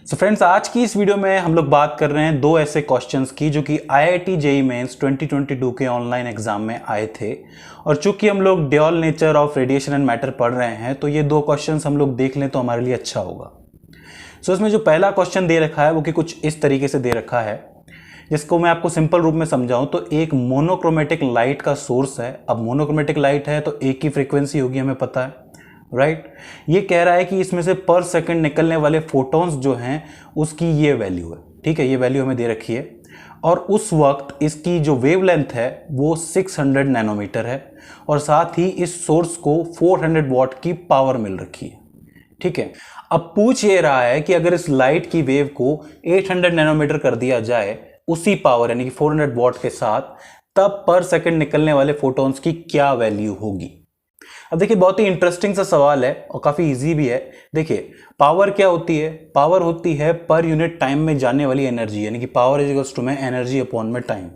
So friends, आज की इस वीडियो में हम लोग बात कर रहे हैं दो ऐसे क्वेश्चंस की जो कि आईआईटी जेईई मेंस 2022 के ऑनलाइन एग्जाम में आए थे। और चूंकि हम लोग dual nature of radiation and matter पढ़ रहे हैं तो ये दो क्वेश्चंस हम लोग देख लें तो हमारे लिए अच्छा होगा। सो इसमें जो पहला क्वेश्चन दे रखा है वो कि कुछ इस तरीके से दे रखा है, जिसको मैं आपको सिंपल रूप में समझाऊं तो एक मोनोक्रोमेटिक लाइट का सोर्स है। अब मोनोक्रोमेटिक लाइट है तो एक ही फ्रीक्वेंसी होगी, हमें पता है, राइट। ये कह रहा है कि इसमें से पर सेकंड निकलने वाले फोटॉन्स जो हैं उसकी ये वैल्यू है, ठीक है, ये वैल्यू हमें दे रखी है। और उस वक्त इसकी जो वेवलेंथ है वो 600 नैनोमीटर है और साथ ही इस सोर्स को 400 वॉट की पावर मिल रखी है, ठीक है। अब पूछ ये रहा है कि अगर इस लाइट की वेव को 800 नैनोमीटर कर दिया जाए उसी पावर यानी कि 400 वॉट के साथ, तब पर सेकंड निकलने वाले फोटॉन्स की क्या वैल्यू होगी। अब देखिए, बहुत ही इंटरेस्टिंग सा सवाल है और काफी इजी भी है। देखिए, पावर क्या होती है? पावर होती है पर यूनिट टाइम में जाने वाली एनर्जी, यानी कि पावर इज इक्वल्स टू में एनर्जी अपॉन में टाइम,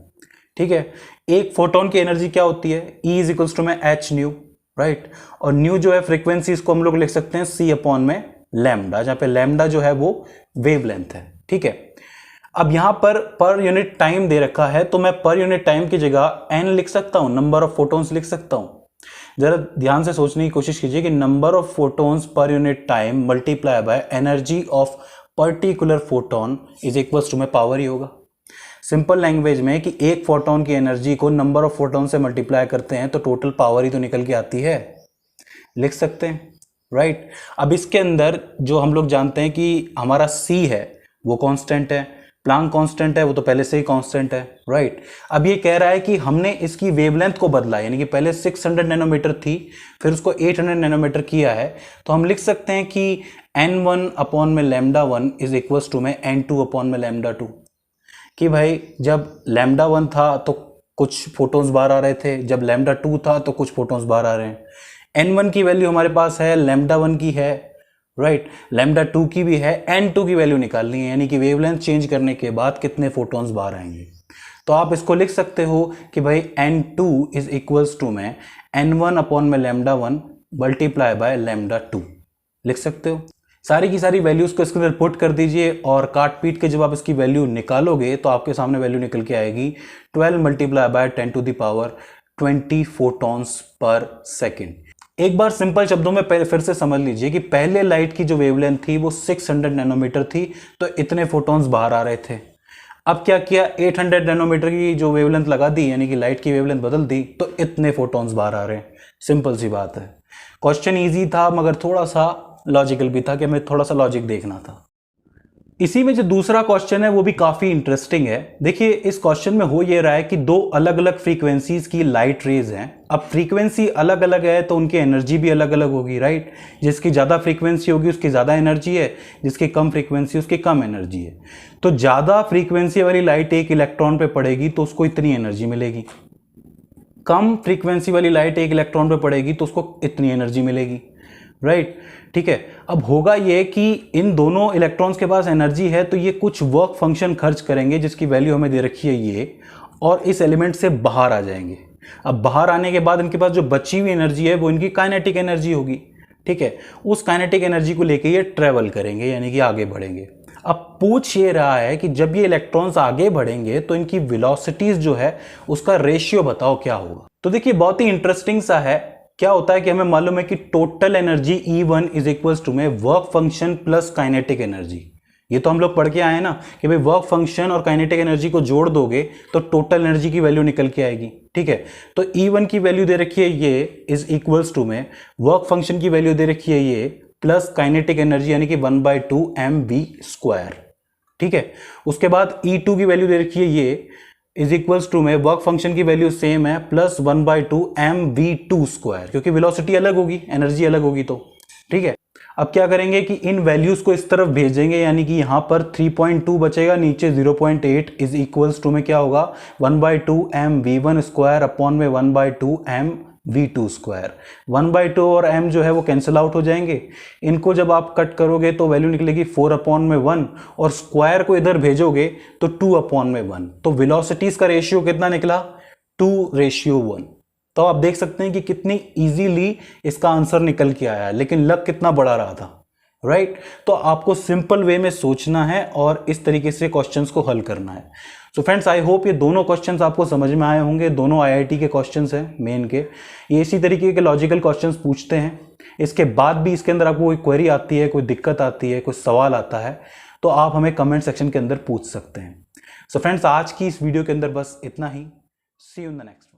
ठीक है। एक फोटोन की एनर्जी क्या होती है? E इज इक्वल्स टू में एच न्यू, राइट। और न्यू जो है फ्रीक्वेंसी, इसको हम लोग लिख सकते हैं C अपॉन में लैम्डा, जहां पे लैम्डा जो है वो वेवलेंथ है, ठीक है। अब यहां पर यूनिट टाइम दे रखा है तो मैं पर यूनिट टाइम की जगह n लिख सकता हूं, नंबर ऑफ फोटोन्स लिख सकता हूं। जरा ध्यान से सोचने की कोशिश कीजिए कि number of photons per unit time multiply by energy of particular photon is equals to में पावर ही होगा। सिंपल लैंग्वेज में कि एक फोटोन की एनर्जी को नंबर ऑफ फोटोन से मल्टीप्लाई करते हैं तो टोटल पावर ही तो निकल के आती है, लिख सकते हैं, राइट। अब इसके अंदर जो हम लोग जानते हैं कि हमारा C है वो कांस्टेंट है, प्लांक कांस्टेंट है वो तो पहले से ही कांस्टेंट है, राइट। अब ये कह रहा है कि हमने इसकी वेवलेंथ को बदला, यानी कि पहले 600 नैनोमीटर थी फिर उसको 800 नैनोमीटर किया है, तो हम लिख सकते हैं कि n1 अपॉन में लैम्डा 1 इज इक्वल्स टू में n2 अपॉन में लैम्डा 2। कि भाई जब लैम्डा 1 था तो कुछ फोटोन्स बाहर आ रहे थे, जब लैम्डा 2 था तो कुछ फोटोन्स बाहर आ रहे हैं। n1 की वैल्यू हमारे पास है, लैम्डा 1 की है, राइट, लैम्डा 2 की भी है, n2 की वैल्यू निकालनी है, यानी कि वेवलेंथ चेंज करने के बाद कितने फोटॉन्स बाहर आएंगे। तो आप इसको लिख सकते हो कि भाई n2 इज इक्वल्स टू में n1 अपॉन में लैम्डा 1 मल्टीप्लाई बाय लैम्डा 2 लिख सकते हो। सारी की सारी वैल्यूज को इसके अंदर पुट कर दीजिए और काट पीट के जब आप इसकी वैल्यू निकालोगे तो आपके सामने वैल्यू निकल के आएगी 12 multiply by 10 to the power 20 photons per second. एक बार सिंपल शब्दों में फिर से समझ लीजिए कि पहले लाइट की जो वेवलेंथ थी वो 600 नैनोमीटर थी तो इतने फोटॉन्स बाहर आ रहे थे। अब क्या किया, 800 नैनोमीटर की जो वेवलेंथ लगा दी, यानी कि लाइट की वेवलेंथ बदल दी, तो इतने फोटॉन्स बाहर आ रहे हैं। सिंपल सी बात है। क्वेश्चन ईजी था मगर थोड़ा सा लॉजिकल भी था कि हमें थोड़ा सा लॉजिक देखना था। इसी में जो दूसरा क्वेश्चन है वो भी काफी इंटरेस्टिंग है। देखिए, इस क्वेश्चन में हो ये रहा है कि दो अलग अलग फ्रीक्वेंसीज की लाइट रेज हैं। अब फ्रीक्वेंसी अलग अलग है तो उनकी एनर्जी भी अलग अलग होगी, राइट। जिसकी ज्यादा फ्रीक्वेंसी होगी उसकी ज्यादा एनर्जी है, जिसकी कम फ्रीक्वेंसी उसकी कम एनर्जी है। तो ज्यादा फ्रीक्वेंसी वाली लाइट एक इलेक्ट्रॉन पे पड़ेगी तो उसको इतनी एनर्जी मिलेगी, कम फ्रीक्वेंसी वाली लाइट एक इलेक्ट्रॉन पे पड़ेगी तो उसको इतनी एनर्जी मिलेगी, राइट, ठीक है। अब होगा ये कि इन दोनों इलेक्ट्रॉन्स के पास एनर्जी है तो ये कुछ वर्क फंक्शन खर्च करेंगे जिसकी वैल्यू हमें दे रखी है ये, और इस एलिमेंट से बाहर आ जाएंगे। अब बाहर आने के बाद इनके पास जो बची हुई एनर्जी है वो इनकी काइनेटिक एनर्जी होगी, ठीक है। उस काइनेटिक एनर्जी को लेके ये ट्रेवल करेंगे, यानी कि आगे बढ़ेंगे। अब पूछ ये रहा है कि जब ये इलेक्ट्रॉन्स आगे बढ़ेंगे तो इनकी वेलोसिटीज जो है उसका रेशियो बताओ क्या होगा। तो देखिए, बहुत ही इंटरेस्टिंग सा है। क्या होता है कि हमें मालूम है कि total energy E1 is equals to में work function plus kinetic energy. ये तो हम लोग पढ़ के आए हैं ना कि भाई वर्क फंक्शन और काइनेटिक एनर्जी को जोड़ दोगे तो टोटल एनर्जी की वैल्यू निकल के आएगी, ठीक है। तो E1 की वैल्यू दे रखी है ये इज इक्वल्स टू में वर्क फंक्शन की वैल्यू दे रखी है ये प्लस काइनेटिक एनर्जी यानी कि 1/2 mv², ठीक है। उसके बाद E2 की वैल्यू दे रखी है ये इज इक्वल्स टू में वर्क फंक्शन की वैल्यू सेम है प्लस 1/2 mv², क्योंकि वेलोसिटी अलग होगी, एनर्जी अलग होगी, तो ठीक है। अब क्या करेंगे कि इन वैल्यूज को इस तरफ भेजेंगे, यानी कि यहां पर 3.2 बचेगा, नीचे 0.8 इज इक्वल्स टू में क्या होगा 1/2 mv1² अपॉन में 1/2 mv2²। 1/2 और m जो है वो कैंसिल आउट हो जाएंगे। इनको जब आप कट करोगे तो वैल्यू निकलेगी 4 अपॉन में 1 और स्क्वायर को इधर भेजोगे तो 2 अपॉन में 1। तो वेलोसिटीज का रेशियो कितना निकला 2:1। तो आप देख सकते हैं कि कितनी इजीली इसका आंसर निकल के आया है, लेकिन लग कितना बड़ा रहा था। राइट। तो आपको सिंपल वे में सोचना है और इस तरीके से क्वेश्चंस को हल करना है। सो फ्रेंड्स, आई होप ये दोनों क्वेश्चंस आपको समझ में आए होंगे। दोनों आईआईटी के क्वेश्चंस हैं मेन के। ये इसी तरीके के लॉजिकल क्वेश्चंस पूछते हैं। इसके बाद भी इसके अंदर आपको कोई क्वेरी आती है, कोई दिक्कत आती है, कोई सवाल आता है, तो आप हमें कमेंट सेक्शन के अंदर पूछ सकते हैं। सो फ्रेंड्स, आज की इस वीडियो के अंदर बस इतना ही। सी यू इन द नेक्स्ट।